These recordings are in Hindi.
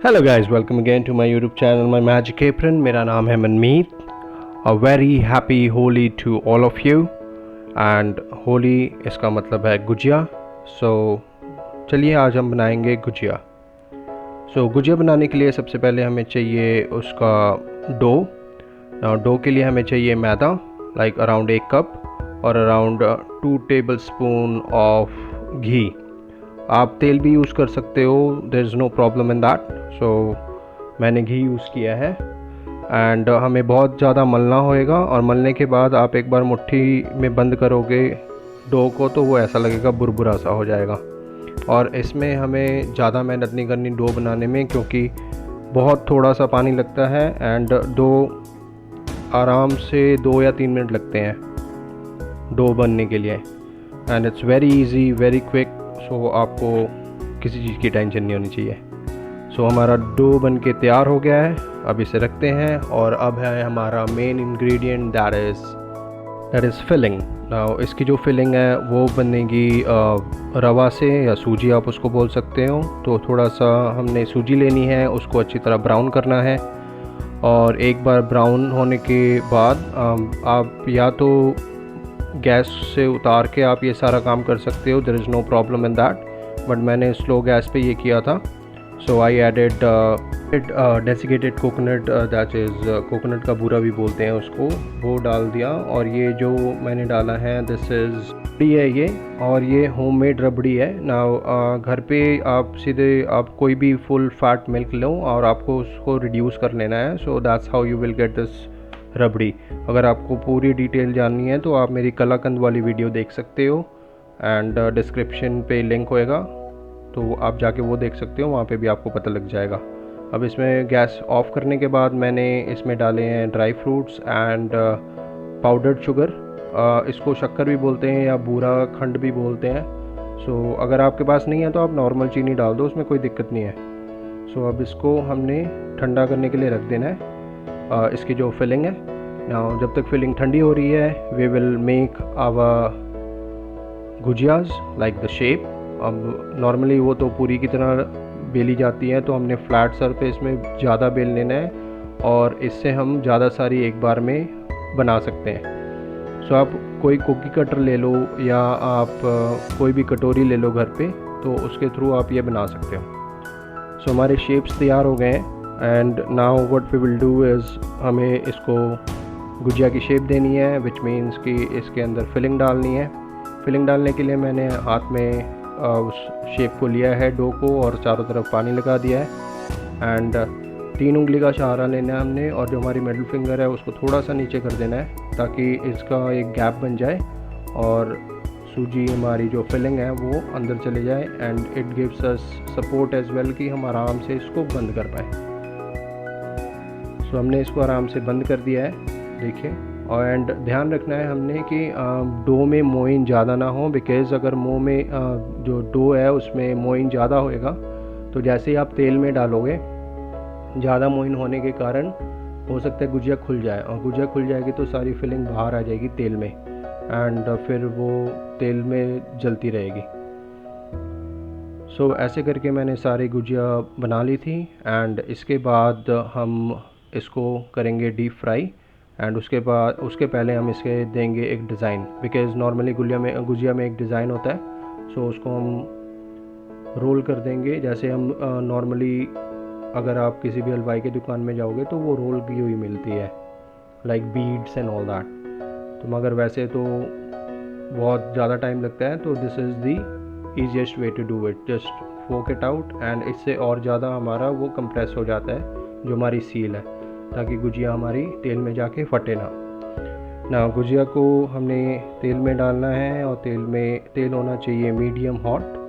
Hello guys, welcome again to my YouTube channel my magic apron. मेरा नाम है Manmeet. A very happy Holi to all of you. And Holi इसका मतलब है गुजिया। सो चलिए आज हम बनाएंगे गुजिया। गुजिया बनाने के लिए सबसे पहले हमें चाहिए उसका डो। डो के लिए हमें चाहिए मैदा, लाइक अराउंड 1 कप और around 2 tablespoon of ghee. आप तेल भी यूज़ कर सकते हो, there is no problem in that. So मैंने घी यूज़ किया है। एंड हमें बहुत ज़्यादा मलना होएगा, और मलने के बाद आप एक बार मुट्ठी में बंद करोगे डो को तो वो ऐसा लगेगा बुरबुरा सा हो जाएगा। और इसमें हमें ज़्यादा मेहनत नहीं करनी डो बनाने में, क्योंकि बहुत थोड़ा सा पानी लगता है। एंड डो आराम से 2 या 3 मिनट लगते हैं डो बनने के लिए। And it's very easy, very quick. So आपको किसी चीज़ की टेंशन नहीं होनी चाहिए। सो हमारा डो बन के तैयार हो गया है। अब इसे रखते हैं, और अब है हमारा main ingredient, that is filling. Now इसकी जो फिलिंग है वो बनेगी रवा से, या सूजी आप उसको बोल सकते हो। तो थोड़ा सा हमने सूजी लेनी है, उसको अच्छी तरह ब्राउन करना है। और एक बार ब्राउन होने के बाद आप या तो गैस से उतार के आप ये सारा काम कर सकते हो, there is no problem in that. But मैंने स्लो गैस पे ये किया था। So I added desiccated coconut, that is coconut का बूरा भी बोलते हैं उसको, वो डाल दिया। और ये जो मैंने डाला है दिस इज़ रबड़ी है ये, और ये होममेड रबड़ी है। नाउ घर पे आप सीधे आप कोई भी फुल फैट मिल्क लो और आपको उसको रिड्यूस कर लेना है। So that's how you will get this rabri. अगर आपको पूरी डिटेल जाननी है तो आप मेरी कलाकंद वाली वीडियो देख सकते हो, एंड डिस्क्रिप्शन पे लिंक होएगा, तो आप जाके वो देख सकते हो, वहाँ पे भी आपको पता लग जाएगा। अब इसमें गैस ऑफ करने के बाद मैंने इसमें डाले हैं dry fruits and powdered sugar. इसको शक्कर भी बोलते हैं या बूरा खंड भी बोलते हैं। सो अगर आपके पास नहीं है तो आप नॉर्मल चीनी डाल दो, उसमें कोई दिक्कत नहीं है। सो अब इसको हमने ठंडा करने के लिए रख देना है, इसकी जो फिलिंग है। नाउ जब तक फिलिंग ठंडी हो रही है we will make our gujiyas like the shape. अब नॉर्मली वो तो पूरी की तरह बेली जाती है, तो हमने फ्लैट सरफेस में ज़्यादा बेल लेना है, और इससे हम ज़्यादा सारी एक बार में बना सकते हैं। सो आप कोई कुकी कटर ले लो, या आप कोई भी कटोरी ले लो घर पे, तो उसके थ्रू आप ये बना सकते हो। सो हमारे शेप्स तैयार हो गए हैं। And now what we will do is, हमें इसको गुजिया की शेप देनी है, विच मीन्स कि इसके अंदर फिलिंग डालनी है। फिलिंग डालने के लिए मैंने हाथ में उस शेप को लिया है, डो को, और चारों तरफ पानी लगा दिया है। एंड 3 उंगली का सहारा लेना है हमने, और जो हमारी मिडिल फिंगर है उसको थोड़ा सा नीचे कर देना है, ताकि इसका एक गैप बन जाए और सूजी हमारी जो फिलिंग है वो अंदर चले जाए। And it gives us support as well, कि हम आराम से इसको बंद कर पाए। सो हमने इसको आराम से बंद कर दिया है, देखिए। और एंड ध्यान रखना है हमने कि डो में मोइन ज़्यादा ना हो, बिकॉज़ अगर मुँह में जो डो है उसमें मोइन ज़्यादा होएगा तो जैसे ही आप तेल में डालोगे, ज़्यादा मोइन होने के कारण हो सकता है गुजिया खुल जाए, और गुजिया खुल जाएगी तो सारी फिलिंग बाहर आ जाएगी तेल में, एंड फिर वो तेल में जलती रहेगी। सो ऐसे करके मैंने सारी गुजिया बना ली थी। एंड इसके बाद हम इसको करेंगे डीप फ्राई। एंड उसके पहले हम इसके देंगे एक डिज़ाइन, बिकॉज़ नॉर्मली गुजिया में एक डिज़ाइन होता है। सो उसको हम रोल कर देंगे, जैसे हम नॉर्मली अगर आप किसी भी हलवाई की दुकान में जाओगे तो वो रोल की हुई मिलती है, like beads and all that. तो मगर वैसे तो बहुत ज़्यादा टाइम लगता है, तो this is the easiest way to do it. Just poke it out, and इससे और ज़्यादा हमारा वो कंप्रेस हो जाता है जो हमारी सील है, ताकि गुजिया हमारी तेल में जाके फटे ना। गुजिया को हमने तेल में डालना है, और तेल होना चाहिए मीडियम हॉट।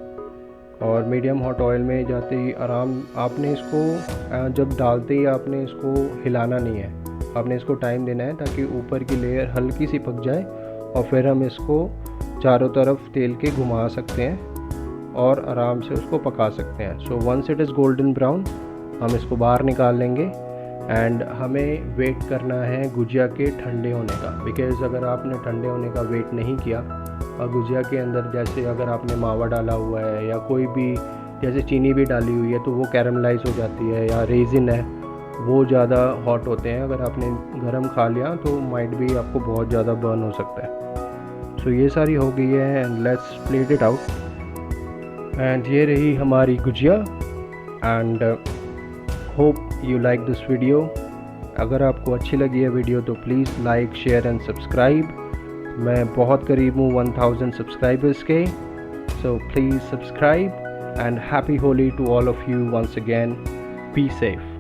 और मीडियम हॉट ऑयल में जाते ही आपने इसको जब डालते ही आपने इसको हिलाना नहीं है, आपने इसको टाइम देना है ताकि ऊपर की लेयर हल्की सी पक जाए, और फिर हम इसको चारों तरफ तेल के घुमा सकते हैं और आराम से उसको पका सकते हैं। So once it is golden brown हम इसको बाहर निकाल लेंगे। एंड हमें वेट करना है गुजिया के ठंडे होने का, बिकॉज़ अगर आपने ठंडे होने का वेट नहीं किया, और गुजिया के अंदर जैसे अगर आपने मावा डाला हुआ है या कोई भी जैसे चीनी भी डाली हुई है तो वो कैरमलाइज हो जाती है, या रेजिन है वो ज़्यादा हॉट होते हैं, अगर आपने गरम खा लिया तो माइट भी आपको बहुत ज़्यादा बर्न हो सकता है। सो ये सारी हो गई है and let's plate it out. And ये रही हमारी gujiya and hope you like this video. अगर आपको अच्छी लगी है वीडियो तो please like share and subscribe. मैं बहुत करीब हूँ 1000 सब्सक्राइबर्स के, so please subscribe and happy Holi to all of you once again. Be safe.